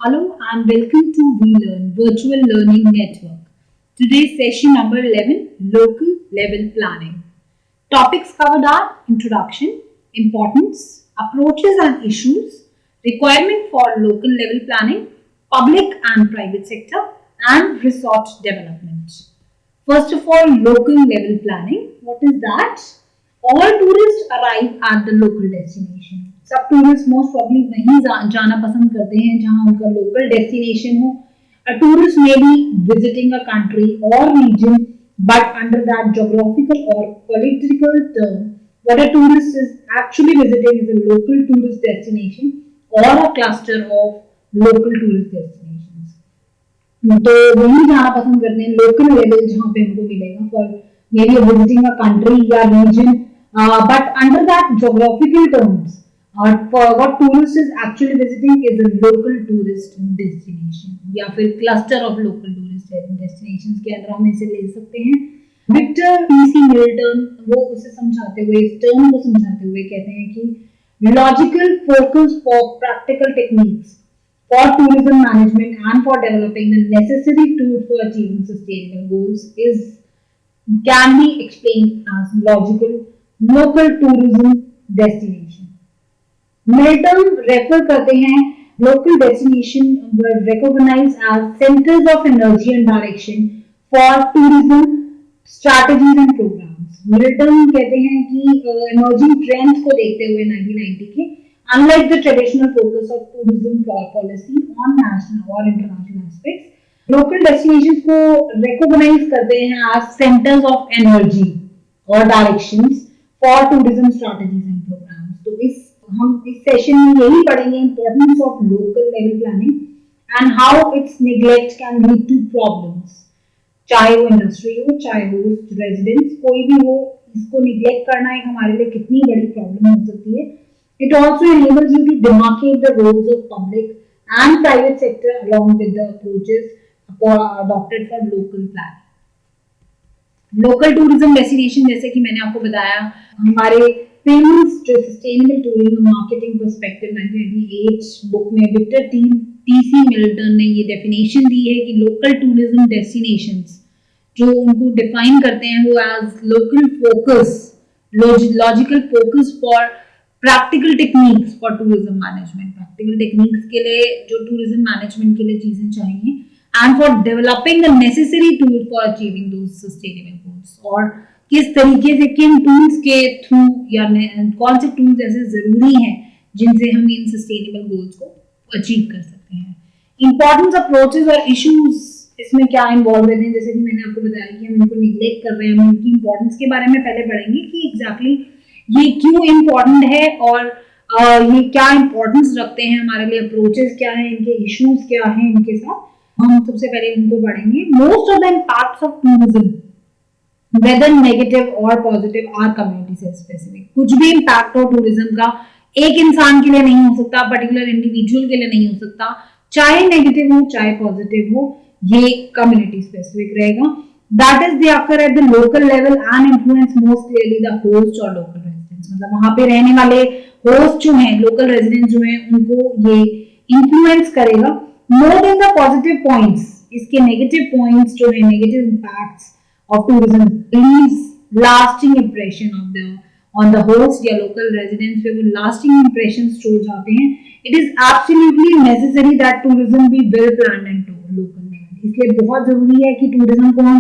Hello and welcome to VLearn Virtual Learning Network. Today's session number 11, Local Level Planning. Topics covered are introduction, importance, approaches and issues, requirement for local level planning, public and private sector, and resort development. First of all, local level planning. What is that? All tourists arrive at the local destination. सब tourist most probably वहीं जाना पसंद करते हैं जहां उनका local destination हो. A tourist may be visiting a country or region, but under that geographical or political term, what a tourist is actually visiting is a local tourist destination or a cluster of local tourist destinations. तो वहीं जाना पसंद करते हैं local level जहाँ पे हमको मिलेगा for may be visiting a country या region, but under that geographical terms what tourist is actually visiting is a local tourist destination या फिर cluster of local tourist destinations के अंदर हम इसे ले सकते हैं. Victor TC. मिल्टन वो उसे समझाते हुए इस टर्म को समझाते हुए कहते हैं कि logical focus for practical techniques for tourism management and for developing the necessary tools for achieving sustainable goals can be explained as logical local tourism destination. Milton refer करते हैं local destination recognise as centres of energy and direction for tourism strategies and programmes. Milton कहते हैं कि emerging trends को देखते हुए 1990 के unlike the traditional focus of tourism policy on national और इंटरनेशनल एस्पेक्ट्स लोकल डेस्टिनेशंस को रिकॉग्नाइज करते हैं एज सेंटर्स ऑफ एनर्जी और directions for tourism strategies and programmes. तो हम इस सेशन में यही पढ़ेंगे importance of local level planning and how its neglect can lead to problems. चाहे वो इंडस्ट्री हो, चाहे वो रेजिडेंट्स, कोई भी हो, इसको निग्लेक्ट करना एक हमारे लिए कितनी बड़ी प्रॉब्लम हो सकती है. It also enables you to demarcate the roles of public and private sector along with the approaches adopted for local planning. Local tourism destination जैसे कि मैंने आपको बताया हमारे फेमस जो sustainable tourism marketing perspective 1998 book में विक्टर टी.सी. मिल्टन ने ये डेफिनेशन दी है कि लोकल टूरिज्म डेस्टिनेशंस जो उनको डिफाइन करते हैं वो as local focus logical focus for practical techniques for tourism management. Practical techniques के लिए जो टूरिज्म मैनेजमेंट के लिए चीजें चाहिए and for developing the necessary tool for achieving those sustainable goals. और किस तरीके से किन टूल्स के थ्रू या कौन से टूल्स ऐसे जरूरी हैं जिनसे हम इन सस्टेनेबल गोल्स को अचीव कर सकते हैं. इंपॉर्टेंस अप्रोचेस और इश्यूज इसमें क्या इन्वॉल्व रहते हैं. जैसे कि मैंने आपको बताया कि हम इनको निग्लेक्ट कर रहे हैं, हम इनकी इंपॉर्टेंस के बारे में पहले पढ़ेंगे कि एग्जैक्टली ये क्यों इम्पोर्टेंट है और ये क्या इम्पोर्टेंस रखते हैं हमारे लिए, अप्रोचेस क्या है, इनके इश्यूज क्या है, इनके साथ हम सबसे पहले इनको पढ़ेंगे. Most of the impacts of tourism whether negative or positive are community से specific. कुछ भी इम्पैक्ट हो टूरिज्म का एक इंसान के लिए नहीं हो सकता, पर्टिकुलर इंडिविजुअल के लिए नहीं हो सकता, चाहे नेगेटिव हो चाहे पॉजिटिव हो, ये कम्युनिटी स्पेसिफिक रहेगा. That is they occur at the local level and influence most clearly the host और लोकल रेजिडेंट्स. मतलब वहां पे रहने वाले होस्ट जो हैं, लोकल रेजिडेंट्स जो हैं, उनको ये इन्फ्लुएंस करेगा more than the positive points. इसके नेगेटिव पॉइंट्स जो है, negative impacts of tourism leaves lasting impression on the host या local residents पे वो lasting impressions छोड़ जाते हैं. It is absolutely necessary that tourism be well planned and local level. इसलिए बहुत जरूरी है कि tourism को हम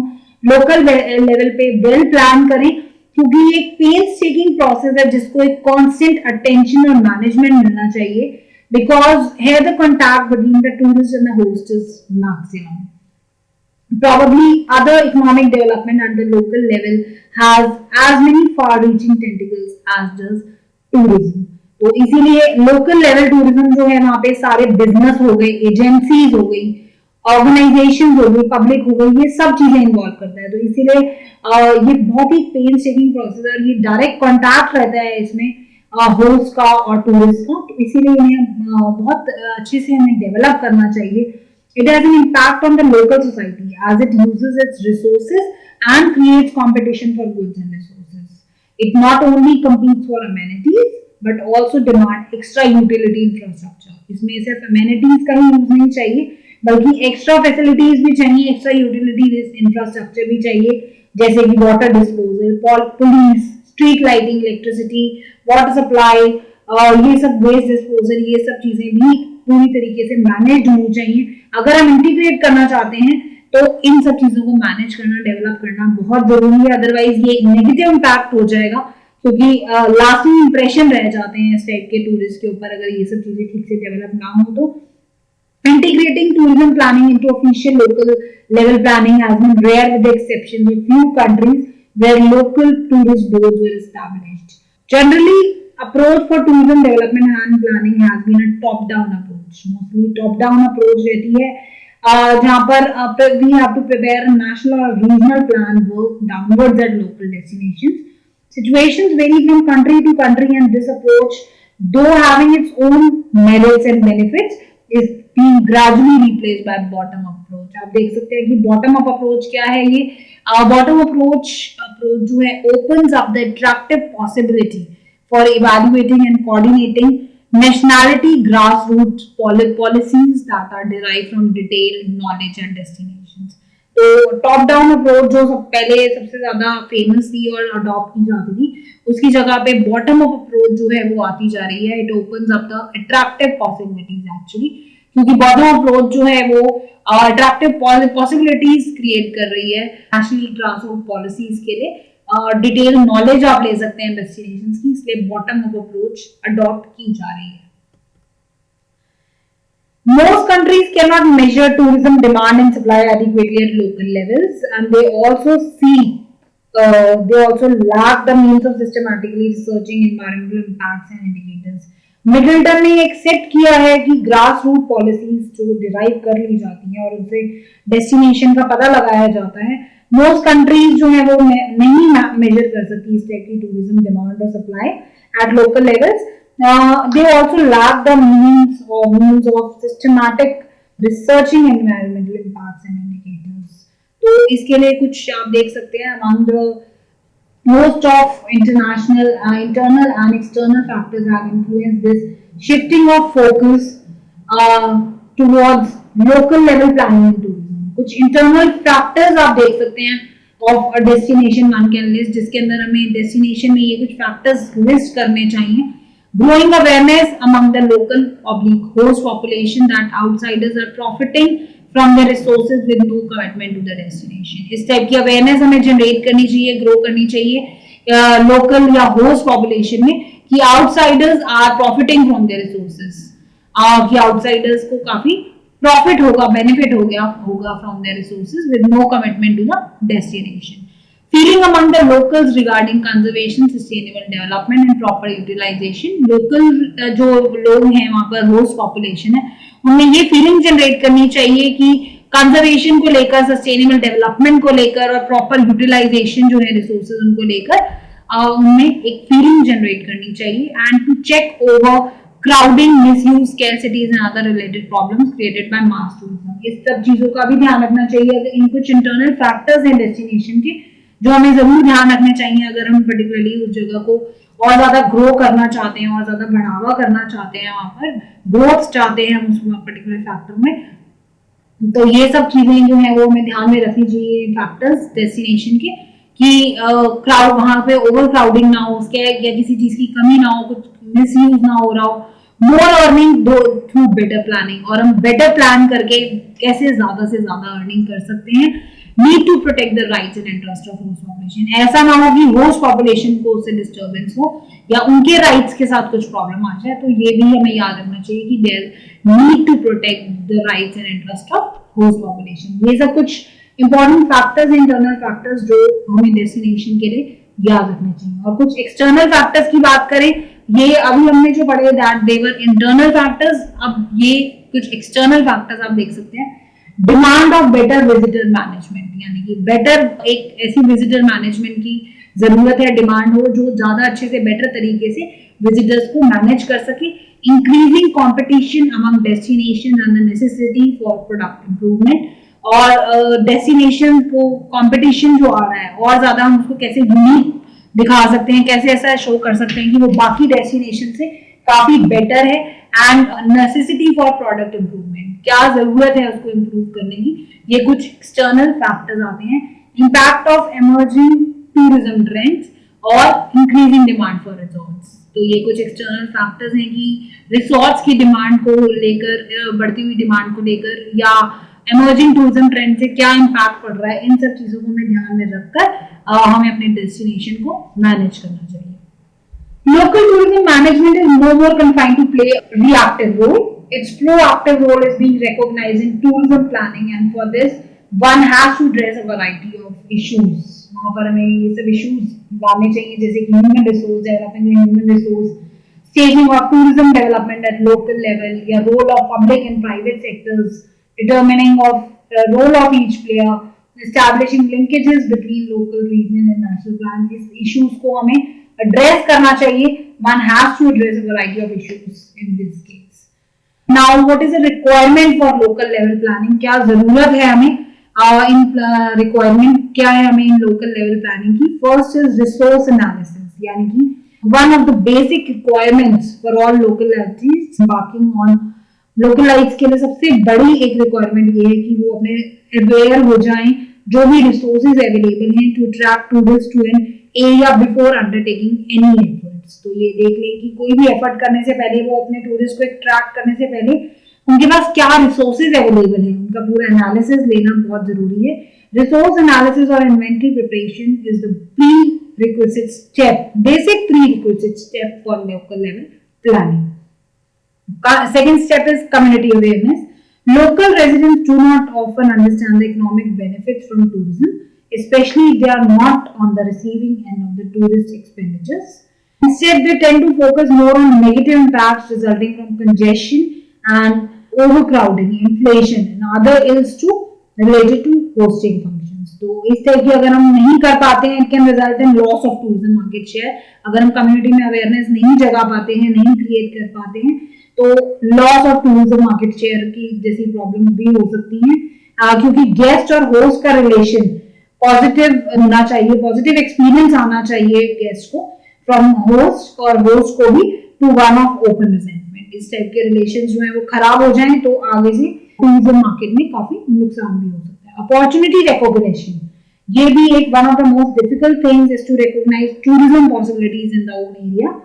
local level पे well plan करें क्योंकि ये एक painstaking process है जिसको एक constant attention और management मिलना चाहिए because here the contact between the tourist and the host is maximum. Probably other economic development at the local level has as many far-reaching tentacles as does tourism. तो इसीलिए local level tourism जो है वहाँ पे सारे business हो गए, agencies हो गई, organizations हो गई, public हो गई, ये सब चीजें involve करता है. तो इसीलिए ये बहुत ही painstaking process है और ये direct contact रहता है इसमें host का और tourist का. तो इसीलिए इन्हें बहुत अच्छे से हमें develop करना चाहिए. It has an impact on the local society as it uses its resources and creates competition for goods and resources. It not only competes for amenities but also demand extra utility infrastructure. इसमें सिर्फ amenities का ही use नहीं चाहिए, बल्कि extra facilities भी चाहिए, extra utility infrastructure भी चाहिए, जैसे कि water disposal, police, street lighting, electricity, water supply, ये सब वेस्ट डिस्पोजल, ये सब चीजें भी पूरी तरीके से मैनेज होनी चाहिए। अगर हम इंटीग्रेट करना चाहते हैं तो इन सब चीजों को मैनेज करना, डेवलप करना बहुत जरूरी है, अदरवाइज ये नेगेटिव इम्पैक्ट हो जाएगा, क्योंकि लास्टिंग इंप्रेशन रह जाते हैं इस टाइप के टूरिस्ट के ऊपर अगर ये सब चीजें ठीक से डेवलप ना हो तो। Integrating tourism planning into official local level planning has been rare with the exception of few countries where local tourist boards were established. Generally, approach for tourism development and planning has been a top-down approach. Mostly top-down approach रहती है, जहाँ पर we have to prepare a national or regional plan, work downwards at local destinations. Situations vary from country to country, and this approach, though having its own merits and benefits, is being gradually replaced by bottom up approach. आप देख सकते हैं कि bottom up approach क्या है। ये bottom approach जो है opens up the attractive possibility for evaluating and coordinating nationality grassroots policies that are derived from detailed knowledge and destinations. तो टॉप डाउन अप्रोच जो पहले सबसे ज्यादा फेमस थी और अडॉप्ट की जाती थी, उसकी जगह पे बॉटम अप अप्रोच जो है वो आती जा रही है। It opens up the attractive possibilities actually, क्योंकि बॉटम अप अप्रोच जो है वो अट्रैक्टिव पॉसिबिलिटीज क्रिएट कर रही है नेशनल ग्रासरूट पॉलिसीज के लिए। डिटेल नॉलेज आप ले सकते हैं डेस्टिनेशंस की, इसलिए बॉटम अप अप्रोच अडॉप्ट की जा रही है। Most countries cannot measure tourism demand and supply adequately at local levels, and they also lack the means of systematically researching environmental impacts and indicators. Middleton ने accept किया है कि grass root policies जो derive कर ली जाती हैं और उनसे डेस्टिनेशन का पता लगाया जाता है, मोस्ट कंट्रीज जो है वो नहीं मेजर कर सकती इस टाइप की टूरिज्म डिमांड और supply at local levels. They also lack the means of systematic researching environmental impacts and indicators. तो इसके लिए कुछ आप देख सकते हैं, among the most of internal and external factors have influenced this shifting of focus towards local level planning and tourism. कुछ internal factors आप देख सकते हैं of a destination one can list, जिसके अंदर हमें destination में ये कुछ factors list करने चाहिए। Growing awareness among the local host population that outsiders are profiting from the resources with no commitment to the destination. इस टाइप की अवेयरनेस हमें जनरेट करनी चाहिए, ग्रो करनी चाहिए लोकल या होस्ट पॉपुलेशन में कि outsiders are profiting from their resources, कि आउटसाइडर्स को काफी प्रॉफिट होगा, बेनिफिट होगा from their resources with no commitment to the destination. Feeling among the locals regarding conservation, sustainable development and proper utilization. Local जो लोग हैं वहाँ पर host population है, उनमें ये feeling generate करनी चाहिए कि conservation को लेकर, sustainable development को लेकर और proper utilization जो है resources उनको लेकर उनमें एक feeling generate करनी चाहिए, and to check over crowding, misuse, scarcities and other related problems created by mass tourism. इस सब चीजों का भी ध्यान रखना चाहिए। अगर इन कुछ internal factors हैं destination के जो हमें जरूर ध्यान रखने चाहिए अगर हम पर्टिकुलरली उस जगह को और ज्यादा ग्रो करना चाहते हैं और ज्यादा बढ़ावा करना चाहते हैं, वहां पर ग्रोथ चाहते हैं उस पर्टिकुलर फैक्टर में, तो ये सब चीजें जो है वो हमें ध्यान में रखनी चाहिए फैक्टर्स डेस्टिनेशन के, कि क्राउड वहां पे ओवर क्राउडिंग ना हो, उसके या किसी चीज की कमी ना हो, कुछ मिसयूज ना हो रहा हो, मोर अर्निंग थ्रू बेटर प्लानिंग, और हम बेटर प्लान करके कैसे ज्यादा से ज्यादा अर्निंग कर सकते हैं। Need to protect the rights and interest of host population, ऐसा ना हो कि होस्ट पॉपुलेशन को उससे डिस्टर्बेंस हो या उनके राइट्स के साथ कुछ प्रॉब्लम आ जाए, तो ये भी हमें याद रखना चाहिए कि there need to protect the rights and interest of host population. ये सब कुछ इंपॉर्टेंट फैक्टर्स, इंटरनल फैक्टर्स जो हमें डेस्टिनेशन के लिए याद रखने चाहिए। और कुछ एक्सटर्नल फैक्टर्स की बात करें, ये अभी हमने जो पढ़े that they were internal factors, अब ये कुछ एक्सटर्नल फैक्टर्स आप देख सकते हैं। Demand of better visitor management, यानी कि बेटर एक ऐसी विजिटर मैनेजमेंट की जरूरत है, डिमांड हो जो ज्यादा अच्छे से बेटर तरीके से विजिटर्स को मैनेज कर सके। Increasing competition among destination and the necessity for product improvement, और डेस्टिनेशन को कंपटीशन जो आ रहा है और ज्यादा हम उसको कैसे यूनिक दिखा सकते हैं, कैसे ऐसा शो कर सकते हैं कि वो बाकी डेस्टिनेशन से काफी बेटर है, and necessity for product improvement, क्या जरूरत है उसको इम्प्रूव करने की, ये कुछ एक्सटर्नल फैक्टर्स आते हैं। Impact of emerging tourism trends और इंक्रीजिंग डिमांड फॉर रिसोर्ट्स, तो ये कुछ एक्सटर्नल फैक्टर्स हैं कि रिसोर्ट्स की डिमांड को लेकर, बढ़ती हुई डिमांड को लेकर या एमर्जिंग टूरिज्म ट्रेंड से क्या इम्पैक्ट पड़ रहा है, इन सब चीजों को हमें ध्यान में रखकर हमें अपने डेस्टिनेशन को मैनेज करना चाहिए। Local tourism management is no more confined to play a reactive role. Its proactive role is being recognized in tourism planning, and for this, one has to address a variety of issues. वहाँ पर हमें ये सब issues लाने चाहिए, जैसे कि human resource development, human resource, staging of tourism development at local level, या role of public and private sectors, determining of role of each player, establishing linkages between local, regional and national plans. इस issues को हमें address करना चाहिए. One has to address a variety of issues in this case. Now, what is the requirement for local level planning? क्या जरूरत है हमें इन requirement क्या है हमें इन local level planning की? First is resource analysis, यानी कि one of the basic requirements for all localities embarking on localites के लिए सबसे बड़ी एक requirement ये है कि वो अपने aware हो जाएं जो भी resources available हैं to attract tourists to an area before undertaking any efforts. तो ये देख लें कि कोई भी एफर्ट करने से पहले वो अपने टूरिस्ट को अट्रैक्ट करने से पहले उनके पास क्या रिसोर्सेज अवेलेबल हैं, उनका पूरा एनालिसिस लेना बहुत जरूरी है. रिसोर्स एनालिसिस और inventory preparation is the pre requisite step, basic pre requisite step for local level planning. Second step is community awareness. Local residents do not often understand the economic benefits from tourism, especially if they are not on the receiving end of the tourist expenditures. Instead, they tend to focus more on negative impacts resulting from congestion and overcrowding, inflation and other ills related to hosting functions. तो इस तरह की अगर हम नहीं कर पाते हैं, it can result in loss of tourism market share. अगर हम कम्युनिटी में अवेयरनेस नहीं जगा पाते हैं, नहीं क्रिएट कर पाते हैं, तो loss of tourism market share की जैसी प्रॉब्लम भी हो सकती है, क्योंकि गेस्ट और होस्ट का रिलेशन पॉजिटिव होना चाहिए, पॉजिटिव एक्सपीरियंस आना चाहिए गेस्ट को फ्रॉम होस्ट और होस्ट को भी to one of open resentment. इस टाइप के रिलेशन जो है वो खराब हो जाएं तो आगे से टूरिज्म मार्केट में काफी नुकसान भी हो सकता है. अपॉर्चुनिटी रिकॉग्निशन, ये भी एक one of the most difficult things is to recognise tourism possibilities in the own area.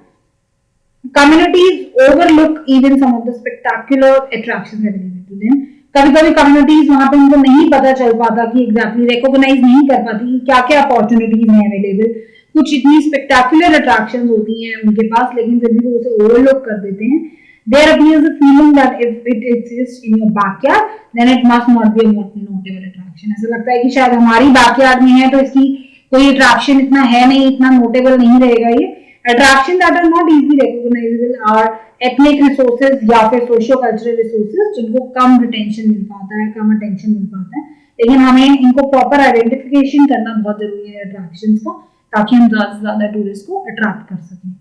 Communities overlook even some of the spectacular attractions available to them. कभी-कभी communities वहाँ पे उनको नहीं पता चल पाता कि exactly recognize नहीं कर पाती कि क्या-क्या opportunities हैं available. कुछ इतनी spectacular attractions होती हैं उनके पास, लेकिन फिर भी वो उसे overlook कर देते हैं. There appears a feeling that if it exists in your backyard, then it must not be a notable attraction. ऐसा लगता है कि शायद हमारी backyard में है तो इसकी कोई attraction इतना है नहीं, इतना notable नहीं रहेगा ये. Attractions that are not easily recognizable are ethnic resources या फिर socio-cultural resources जिनको कम retention मिल पाता है, कम attention मिल पाता है. लेकिन हमें इनको proper identification करना बहुत जरूरी है attractions का, ताकि हम ज़्यादा से ज़्यादा टूरिस्ट को attract कर सकें.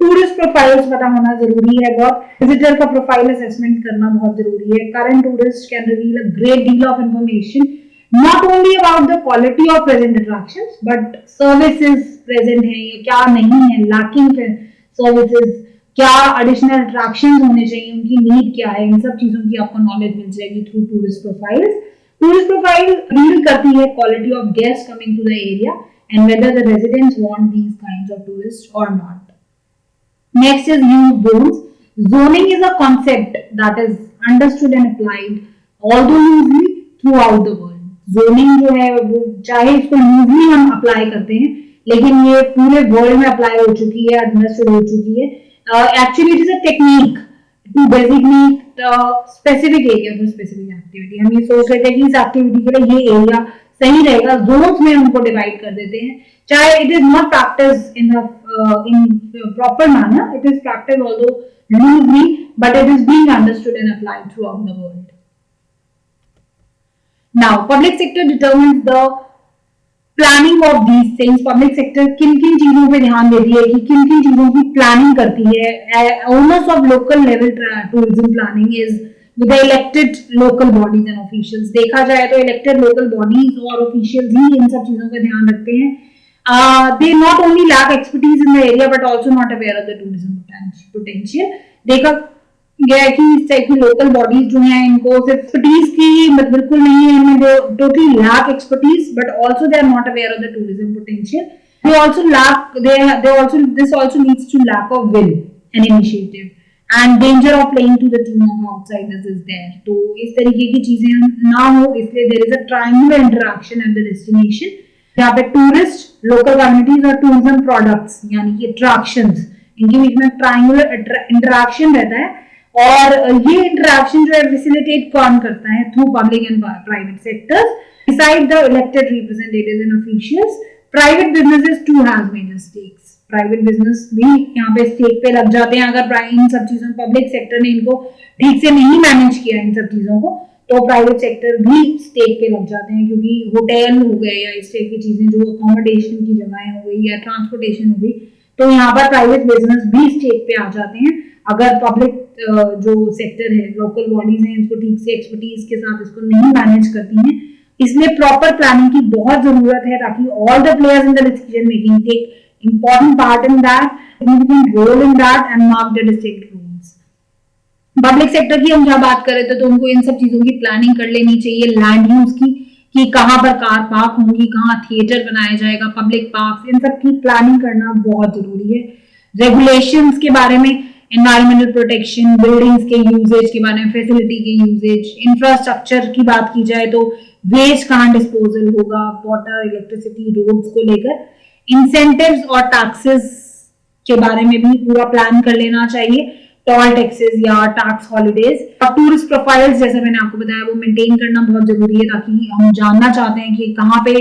टूरिस्ट प्रोफाइल्स पता होना जरूरी है बहुत. विजिटर का प्रोफाइल असेसमेंट करना बहुत जरूरी है. Current tourist can reveal a great deal of information not only about the quality of present attractions but services present हैं या क्या नहीं है, lacking services, क्या additional attractions होने चाहिए, उनकी need क्या है, इन सब चीजों की आपको knowledge मिल जाएगी through tourist profiles. Tourist profile reveal करती है quality of guests coming to the area and whether the residents want these kinds of tourists or not. Next is use zones. Zoning is a concept that is understood and applied although loosely throughout the world. Zoning जो है वो चाहे इसको usually हम apply करते हैं, लेकिन ये पूरे वर्ल्ड में अप्लाई हो चुकी है, एडमिनिस्ट्रेट हो चुकी है. Actually it is a technique to designate specific area for specific activity. हम ये सोच रहे थे कि इस एक्टिविटी के लिए ये एरिया सही रहेगा, जोन्स में उनको डिवाइड कर देते हैं. चाहे it is not practice in proper manner, it is practice although loosely, but it is being understood and applied through out the world. Now, public sector determines the planning of these things. Public sector किन-किन चीजों पे ध्यान देती है कि किन-किन चीजों की planning करती है. Owners of local level tourism planning is with the elected local bodies and officials. देखा जाए तो elected local bodies और officials ही इन सब चीजों का ध्यान रखते हैं. They not only lack expertise in the area but also not aware of the tourism potential. देखा गया है कि इस टाइप की लोकल बॉडीज जो हैं इनको सिर्फ एक्सपर्टीज की बिल्कुल नहीं है, इनमें they totally lack expertise, but also they are not aware of the tourism potential. They also lack, they also, this also leads to lack of will and initiative, and danger of playing to the tune of outsiders is there. तो इस तरीके की चीजें ना हो, इसलिए there is a triangular interaction at the destination, जहाँ पे टूरिस्ट, लोकल कम्युनिटीज और टूरिज्म प्रोडक्ट्स यानी कि अट्रैक्शंस, इनके बीच में ट्रायंगुलर इंटरेक्शन रहता है. और ये इंटरेक्शन जो है फैसिलिटेट कौन करता है? Through public and private sectors. Beside the elected representatives and officials, private businesses too has major stakes. Private business भी यहाँ पे स्टेक पे लग जाते हैं अगर इन सब चीजों, पब्लिक सेक्टर ने इनको ठीक से नहीं मैनेज किया इन सब चीजों को, तो प्राइवेट सेक्टर भी स्टेक पे लग जाते हैं. क्योंकि होटल हो गए या इस टाइप की चीजें जो अकोमोडेशन की जगह हो गई या ट्रांसपोर्टेशन हो गई, तो यहाँ पर प्राइवेट बिजनेस भी स्टेक पे आ जाते हैं अगर पब्लिक जो सेक्टर है, लोकल बॉडीज हैं, इसको ठीक से एक्सपर्टीज के साथ इसको नहीं मैनेज करती हैं. इसलिए प्रॉपर प्लानिंग की बहुत जरूरत है ताकि all the players in the decision making take important part in that, significant role in that and mark the distinct rules. Public sector की हम जहाँ बात करें तो उनको इन सब चीजों की प्लानिंग कर लेनी चाहिए. लैंड यूज की कि कहाँ पर कार पार्क होंगी, कहाँ थिएटर बनाया जाएगा, पब्लिक पार्क, इन सब की प्लानिंग करना बहुत जरूरी है. रेगुलेशंस के बारे में, एनवायरमेंटल प्रोटेक्शन, बिल्डिंग्स के यूजेज के बारे में, फैसिलिटी के यूजेज, इंफ्रास्ट्रक्चर की बात की जाए तो वेस्ट कहाँ डिस्पोजल होगा, वाटर, इलेक्ट्रिसिटी, रोड्स को लेकर, इंसेंटिव्स और टैक्सेस के बारे में भी पूरा प्लान कर लेना चाहिए. टोल टैक्सेस या टैक्स हॉलीडेज और टूरिस्ट प्रोफाइल्स जैसे मैंने आपको बताया वो मेंटेन करना बहुत जरूरी है ताकि हम जानना चाहते हैं कि कहाँ पे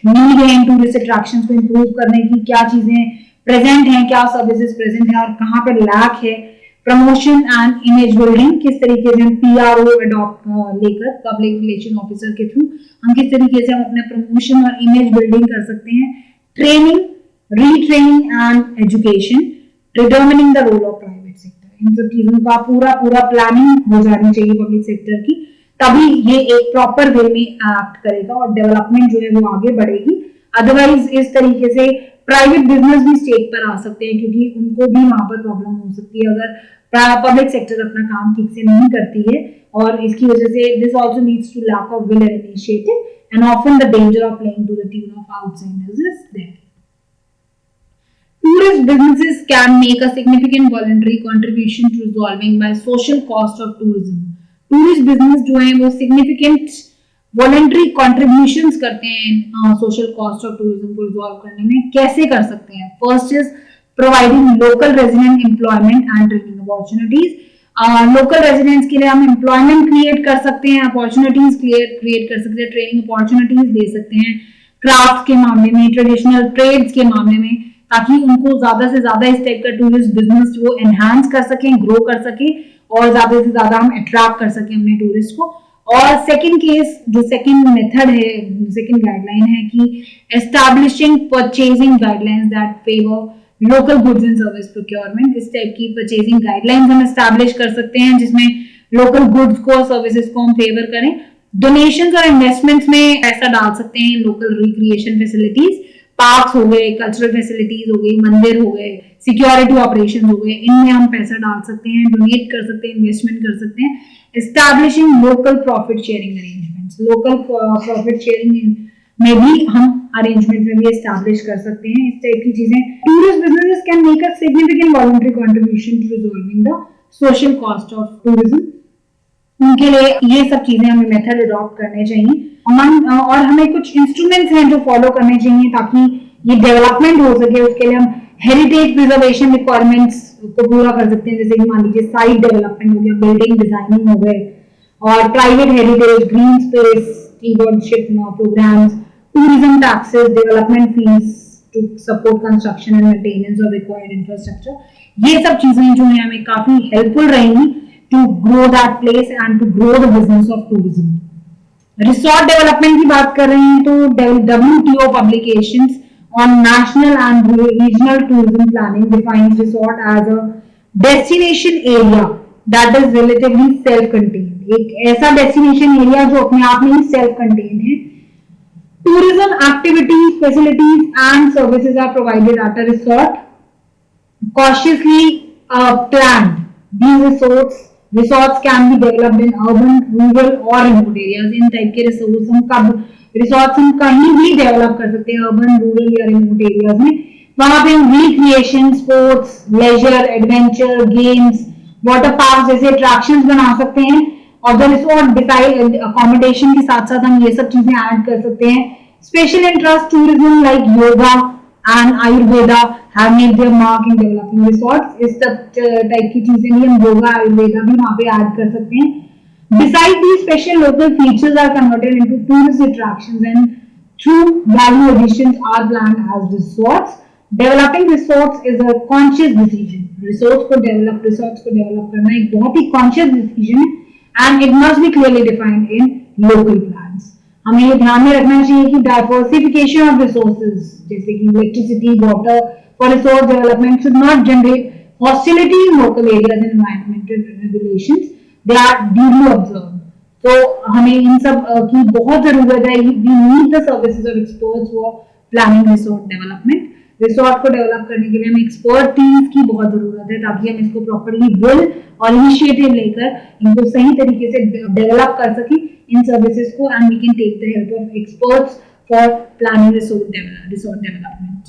नीड है इन टूरिस्ट अट्रैक्शंस को इंप्रूव करने की, क्या चीजें प्रेजेंट हैं, क्या सर्विसेज प्रेजेंट है और कहाँ पे लैक है. प्रमोशन एंड इमेज बिल्डिंग, किस तरीके से हम पीआरओ अडॉप्ट लेकर पब्लिक रिलेशन ऑफिसर के थ्रू हम किस तरीके से हम अपने प्रमोशन और इमेज बिल्डिंग कर सकते हैं. Training, retraining and education, determining the role of private sector, इन सब चीजों का पूरा प्लानिंग हो जानी चाहिए पब्लिक सेक्टर की, तभी ये एक प्रॉपर वे में एक्ट करेगा और डेवलपमेंट जो है वो आगे बढ़ेगी. अदरवाइज इस तरीके से प्राइवेट बिजनेस भी स्टेट पर आ सकते हैं क्योंकि उनको भी वहां पर प्रॉब्लम हो सकती है अगर पब्लिक सेक्टर अपना काम ठीक से नहीं करती है. और इसकी वजह से this also leads to lack of will and initiative and often the danger of playing to the tune of outsiders is there. Tourist businesses can make a significant voluntary contribution to resolving by social cost of tourism. Tourist business जो है वो significant voluntary contributions करते हैं social cost of tourism को resolve करने में. कैसे कर सकते हैं? First is providing local resident employment and training opportunities. Local residents के लिए हम employment create कर सकते हैं, opportunities create कर सकते हैं, training opportunities दे सकते हैं, crafts के मामले में, traditional trades के मामले में, ताकि उनको ज्यादा से ज्यादा इस टाइप का टूरिस्ट बिजनेस वो एनहांस कर सकें, ग्रो कर सके और ज्यादा से ज्यादा हम अट्रैक्ट कर सकें अपने टूरिस्ट को. और सेकंड केस, जो सेकंड मेथड है, सेकंड गाइडलाइन है कि establishing purchasing guidelines that favour local goods and service procurement. इस टाइप की परचेजिंग गाइडलाइंस हम एस्टैब्लिश कर सकते हैं जिसमें लोकल गुड्स को, सर्विसेज को हम फेवर करें. डोनेशंस और इन्वेस्टमेंट्स में पैसा डाल सकते हैं लोकल रिक्रिएशन फैसिलिटीज, पार्क्स हो गए, कल्चरल फैसिलिटीज हो गई, मंदिर हो गए, सिक्योरिटी ऑपरेशन हो गए, इनमें हम पैसा डाल सकते हैं, डोनेट कर सकते हैं, इन्वेस्टमेंट कर सकते हैं. Establishing local profit sharing arrangements, local profit sharing में भी हम अरेंजमेंट में भी एस्टैब्लिश कर सकते हैं. इस टाइप की चीजें tourist businesses can make a significant voluntary contribution to resolving the social cost of tourism. उनके लिए ये सब चीजें हमें मेथड अडॉप्ट करने चाहिए और हमें कुछ इंस्ट्रूमेंट्स हैं जो फॉलो करने चाहिए ताकि ये डेवलपमेंट हो सके. उसके लिए हम हेरिटेज प्रिजर्वेशन रिक्वायरमेंट्स को पूरा कर सकते हैं, जैसे कि मान लीजिए साइट डेवलपमेंट हो गया, बिल्डिंग डिजाइनिंग हो गए, और private heritage, green space, stewardship programmes, tourism taxes, development fees to support construction and maintenance of required infrastructure. ये सब चीजें जो है हमें काफी हेल्पफुल रहेंगी to grow that place and to grow the business of tourism. Resort development की बात कर रहे हैं तो WTO publications on national and regional tourism planning defines resort as a destination area that is relatively self-contained. एक ऐसा destination area जो अपने आप में ही self-contained है. Tourism activities, facilities and services are provided at a resort. Cautiously planned, these resorts Resorts can be developed in urban, rural or remote areas. In type के resource हम कब रिसोर्ट्स हम कहीं भी डेवलप कर सकते हैं, अर्बन, रूरल या रिमोट एरियाज में. वहां पे हम recreation, sports, leisure, adventure, games, water park जैसे अट्रैक्शंस बना सकते हैं. और द रिसोर्ट डिसाइड अकोमोडेशन के साथ साथ हम ये सब चीजें ऐड कर सकते हैं. Special interest tourism like yoga and Ayurveda have made their mark in developing resorts. इस सब टाइप की चीजें भी हम योगा, आयुर्वेदा भी वहाँ पे ऐड कर सकते हैं. Besides these, special local features are converted into tourist attractions and through value additions are planned as resorts. Developing resorts is a conscious decision. Resorts को develop करना एक बहुत ही conscious decision है and it must be clearly defined in local plans. हमें ये ध्यान में रखना चाहिए कि डाइवर्सिफिकेशन ऑफ रिसोर्सेज जैसे कि electricity, water for resource development should not generate hostility in local areas and environmental regulations. They are duly observed. तो हमें इन सब की बहुत जरूरत है. We need the services of experts for planning resort development. Resort को डेवलप करने के लिए हमें एक्सपर्ट टीम्स की बहुत जरूरत है ताकि हम इसको प्रॉपर्ली विल और इनिशिएटिव लेकर इनको सही तरीके से डेवलप कर सकें इन सर्विसेज को, and we can take the help of experts for planning resort development.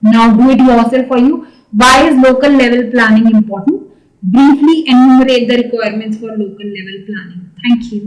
Now do it yourself for you. Why is local level planning important? Briefly enumerate the requirements for local level planning. Thank you.